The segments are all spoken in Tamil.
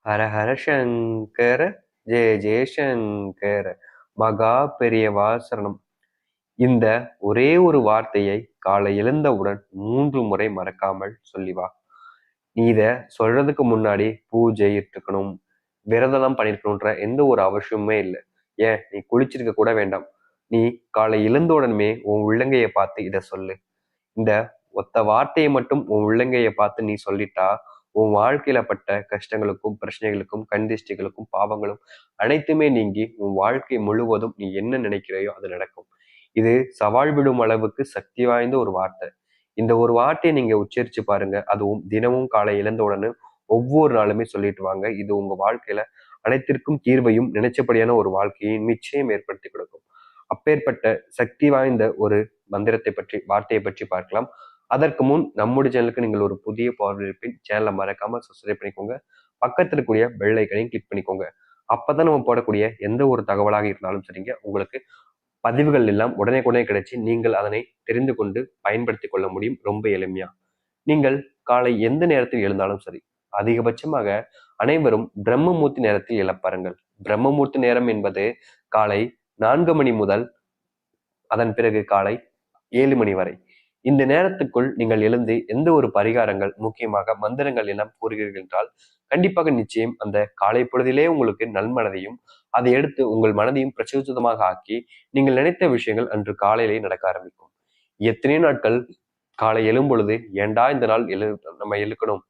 ஹர ஹர சங்கர ஜெய ஜெயசங்கர மகா பெரியவா சரணம். இந்த ஒரே ஒரு வார்த்தையை காலை எழுந்தவுடன் 3 முறை மறக்காமல் சொல்லி வா. நீ இத சொல்றதுக்கு முன்னாடி பூஜை இருக்கணும், விரதம் பண்ணிருக்கணும்ன்ற எந்த ஒரு அவசியமுமே இல்லை. ஏன், நீ குளிச்சிருக்க கூட வேண்டாம். நீ காலை எழுந்த உடனே உன் உள்ளங்கையை பார்த்து இத சொல்லு. இந்த ஒத்த வார்த்தையை மட்டும் உன் உள்ளங்கையை பார்த்து நீ சொல்லிட்டா, உன் வாழ்க்கையில பட்ட கஷ்டங்களுக்கும் பிரச்சனைகளுக்கும் கண்திஷ்டிகளுக்கும் பாவங்களும் அனைத்துமே நீங்கி உன் வாழ்க்கை முழுவதும் நீ என்ன நினைக்கிறையோ அது நடக்கும். இது சவால் விடும் அளவுக்கு சக்தி வாய்ந்த ஒரு வார்த்தை. இந்த ஒரு வார்த்தையை நீங்க உச்சரிச்சு பாருங்க. அதுவும் தினமும் காலை எழுந்த உடனே ஒவ்வொரு நாளுமே சொல்லிட்டு வாங்க. இது உங்க வாழ்க்கையில அனைத்திற்கும் தீர்வையும் நினைச்சபடியான ஒரு வாழ்க்கையை நிச்சயம் ஏற்படுத்தி கொடுக்கும். அப்பேற்பட்ட சக்தி வாய்ந்த ஒரு மந்திரத்தை பற்றி, வார்த்தையை பற்றி பார்க்கலாம். அதற்கு முன் நம்முடைய சேனலுக்கு நீங்கள் ஒரு புதிய பார்வையிருப்பின் சேனலை மறக்காம சப்ஸ்கிரைப் பண்ணிக்கோங்க. பக்கத்தில் இருக்கக்கூடிய பெல் ஐக்கனையும் கிளிக் பண்ணிக்கோங்க. அப்பதான் நம்ம போடக்கூடிய எந்த ஒரு தகவலாக இருந்தாலும் சரிங்க, உங்களுக்கு பதிவுகள் எல்லாம் உடனே கிடைச்சி நீங்கள் அதனை தெரிந்து கொண்டு பயன்படுத்திக் கொள்ள முடியும் ரொம்ப எளிமையா. நீங்கள் காலை எந்த நேரத்தில் எழுந்தாலும் சரி, அதிகபட்சமாக அனைவரும் பிரம்மமூர்த்தி நேரத்தில் எழப்பாருங்கள். பிரம்மமூர்த்தி நேரம் என்பது காலை 4 மணி முதல் அதன் பிறகு காலை 7 மணி வரை. இந்த நேரத்துக்குள் நீங்கள் எழுந்து எந்த ஒரு பரிகாரங்கள், முக்கியமாக மந்திரங்கள் எல்லாம் கூறுகிறீர்கள் என்றால் கண்டிப்பாக நிச்சயம் அந்த காலை பொழுதிலே உங்களுக்கு நல்மனதையும் அதை எடுத்து உங்கள் மனதையும் பிரச்சோதிதமாக ஆக்கி நீங்கள் நினைத்த விஷயங்கள் அன்று காலையிலே நடக்க ஆரம்பிக்கும். எத்தனை நாட்கள் காலை எழும் பொழுது ஏண்டா இந்த நாள் நம்ம எழுக்கணும்,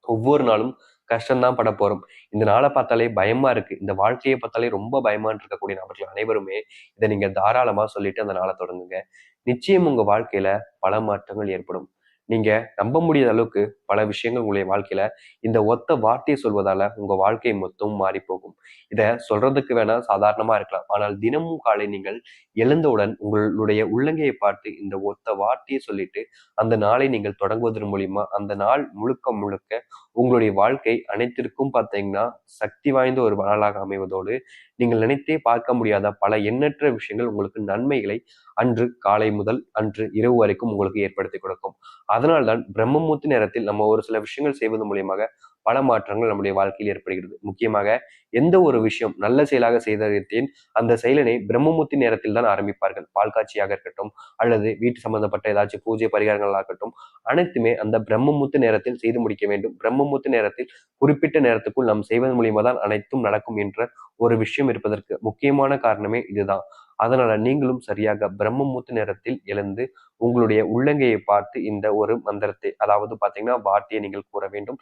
ஒவ்வொரு நாளும் கஷ்டம்தான் பட போறோம், இந்த நாளை பார்த்தாலே பயமா இருக்கு, இந்த வாழ்க்கையை பார்த்தாலே ரொம்ப பயமான்னு இருக்கக்கூடிய நபர்கள் அனைவருமே இதை நீங்க தாராளமா சொல்லிட்டு அந்த நாளை தொடங்குங்க. நிச்சயம் உங்க வாழ்க்கையில பல மாற்றங்கள் ஏற்படும். நீங்க நம்ப முடியாத அளவுக்கு பல விஷயங்கள் உங்களுடைய வாழ்க்கையில இந்த ஒத்த வார்த்தையை சொல்வதால உங்க வாழ்க்கை மொத்தம் மாறி போகும். இத சொல்றதுக்கு வேணா சாதாரணமா இருக்கலாம், ஆனால் தினமும் காலை நீங்கள் எழுந்தவுடன் உங்களுடைய உள்ளங்கையை பார்த்து இந்த ஒத்த வார்த்தையை சொல்லிட்டு அந்த நாளை நீங்கள் தொடங்குவதன் மூலியமா அந்த நாள் முழுக்க முழுக்க உங்களுடைய வாழ்க்கை அனைத்திற்கும் பார்த்தீங்கன்னா சக்தி வாய்ந்த ஒரு நாளாக அமைவதோடு நீங்கள் நினைத்தே பார்க்க முடியாத பல எண்ணற்ற விஷயங்கள் உங்களுக்கு நன்மைகளை அன்று காலை முதல் அன்று இரவு வரைக்கும் உங்களுக்கு ஏற்படுத்தி கொடுக்கும். அதனால்தான் பிரம்மமூர்த்தி நேரத்தில் நம்ம ஒரு சில விஷயங்கள் செய்வது மூலியமாக பல மாற்றங்கள் நம்முடைய வாழ்க்கையில் ஏற்படுகிறது. முக்கியமாக எந்த ஒரு விஷயம் நல்ல செயலாக செய்ததின் அந்த செயலினை பிரம்மமூர்த்தி நேரத்தில் தான் ஆரம்பிப்பார்கள். பால் காட்சியாக இருக்கட்டும், அல்லது வீட்டு சம்பந்தப்பட்ட ஏதாச்சும் பூஜை பரிகாரங்கள் ஆகட்டும், அனைத்துமே அந்த பிரம்மமூர்த்தி நேரத்தில் செய்து முடிக்க வேண்டும். பிரம்மமூர்த்தி நேரத்தில் குறிப்பிட்ட நேரத்துக்குள் நாம் செய்வதன் மூலியமா தான் அனைத்தும் நடக்கும் என்ற ஒரு விஷயம் இருப்பதற்கு முக்கியமான காரணமே இதுதான். அதனால நீங்களும் சரியாக பிரம்மமூர்த்தி நேரத்தில் எழுந்து உங்களுடைய உள்ளங்கையை பார்த்து இந்த ஒரு மந்திரத்தை, அதாவது பாத்தீங்கன்னா வார்த்தையை நீங்கள் கூற வேண்டும்.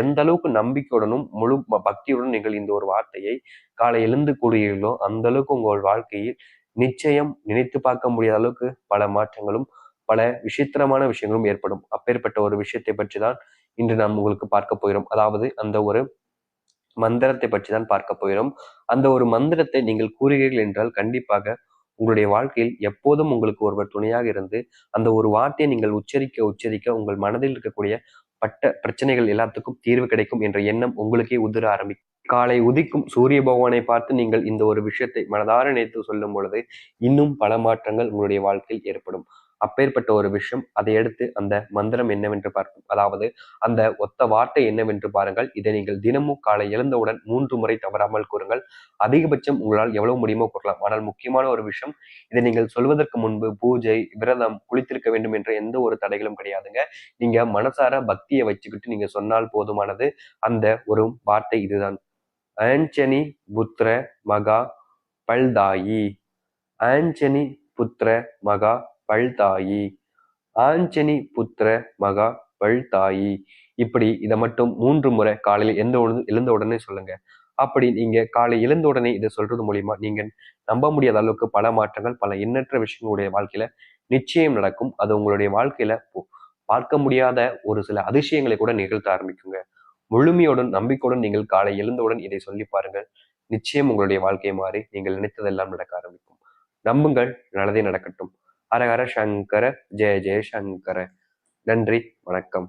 எந்த அளவுக்கு நம்பிக்கையுடனும் முழு பக்தியுடன் நீங்கள் இந்த ஒரு வார்த்தையை காலை எழுந்து கூறுகிறீர்களோ அந்த அளவுக்கு உங்கள் வாழ்க்கையில் நிச்சயம் நினைத்து பார்க்க முடியாத அளவுக்கு பல மாற்றங்களும் பல விசித்திரமான விஷயங்களும் ஏற்படும். அப்பேற்பட்ட ஒரு விஷயத்தை பற்றி தான் இன்று நாம் உங்களுக்கு பார்க்க போகிறோம். அதாவது அந்த ஒரு மந்திரத்தை பற்றி தான் பார்க்க போகிறோம். அந்த ஒரு மந்திரத்தை நீங்கள் கூறுகிறீர்கள் என்றால் கண்டிப்பாக உங்களுடைய வாழ்க்கையில் எப்போதும் உங்களுக்கு ஒருவர் துணையாக இருந்து அந்த ஒரு வார்த்தையை நீங்கள் உச்சரிக்க உங்கள் மனதில் இருக்கக்கூடிய பட்ட பிரச்சனைகள் எல்லாத்துக்கும் தீர்வு கிடைக்கும் என்ற எண்ணம் உங்களுக்கே உதிர ஆரம்பிக்கும். காலை உதிக்கும் சூரிய பகவானை பார்த்து நீங்கள் இந்த ஒரு விஷயத்தை மனதார நினைத்து சொல்லும் பொழுது இன்னும் பல மாற்றங்கள் உங்களுடைய வாழ்க்கையில் ஏற்படும். அப்பேற்பட்ட ஒரு விஷயம். அதை எடுத்து அந்த மந்திரம் என்னவென்று பார்க்கும், அதாவது அந்த ஒத்த வார்த்தை என்னவென்று பாருங்கள். இதை நீங்கள் தினமும் காலை எழுந்தவுடன் 3 முறை தவறாமல் கூறுங்கள். அதிகபட்சம் உங்களால் எவ்வளவு முடியுமோ கூறலாம். ஆனால் முக்கியமான ஒரு விஷயம், இதை நீங்கள் சொல்வதற்கு முன்பு பூஜை, விரதம், குளித்திருக்க வேண்டும் என்ற எந்த ஒரு தடைகளும் கிடையாதுங்க. நீங்க மனசார பக்தியை வச்சுக்கிட்டு நீங்க சொன்னால் போதுமானது. அந்த ஒரு வார்த்தை இதுதான். ஆஞ்சனி புத்திர மகா பல்தாயி, ஆஞ்சனி புத்திர மகா பல்தாயி, ஆஞ்சனி புத்திர மகா பல்தாயி. இப்படி இதை மட்டும் 3 முறை காலையில் எழுந்த உடனே சொல்லுங்க. அப்படி நீங்க காலை எழுந்த உடனே இதை சொல்றது மூலியமா நீங்க நம்ப முடியாத அளவுக்கு பல மாற்றங்கள், பல எண்ணற்ற விஷயங்களுடைய வாழ்க்கையில நிச்சயம் நடக்கும். அது உங்களுடைய வாழ்க்கையில பார்க்க முடியாத ஒரு சில அதிசயங்களை கூட நிகழ்த்த ஆரம்பிக்குங்க. முழுமையுடன் நம்பிக்கையுடன் நீங்கள் காலை எழுந்தவுடன் இதை சொல்லி பாருங்கள். நிச்சயம் உங்களுடைய வாழ்க்கை மாறி நீங்கள் நினைத்ததெல்லாம் நடக்க ஆரம்பிக்கும். நம்புங்கள், நல்லதே நடக்கட்டும். ஹர ஹர சங்கர ஜெய ஜெய சங்கர. நன்றி, வணக்கம்.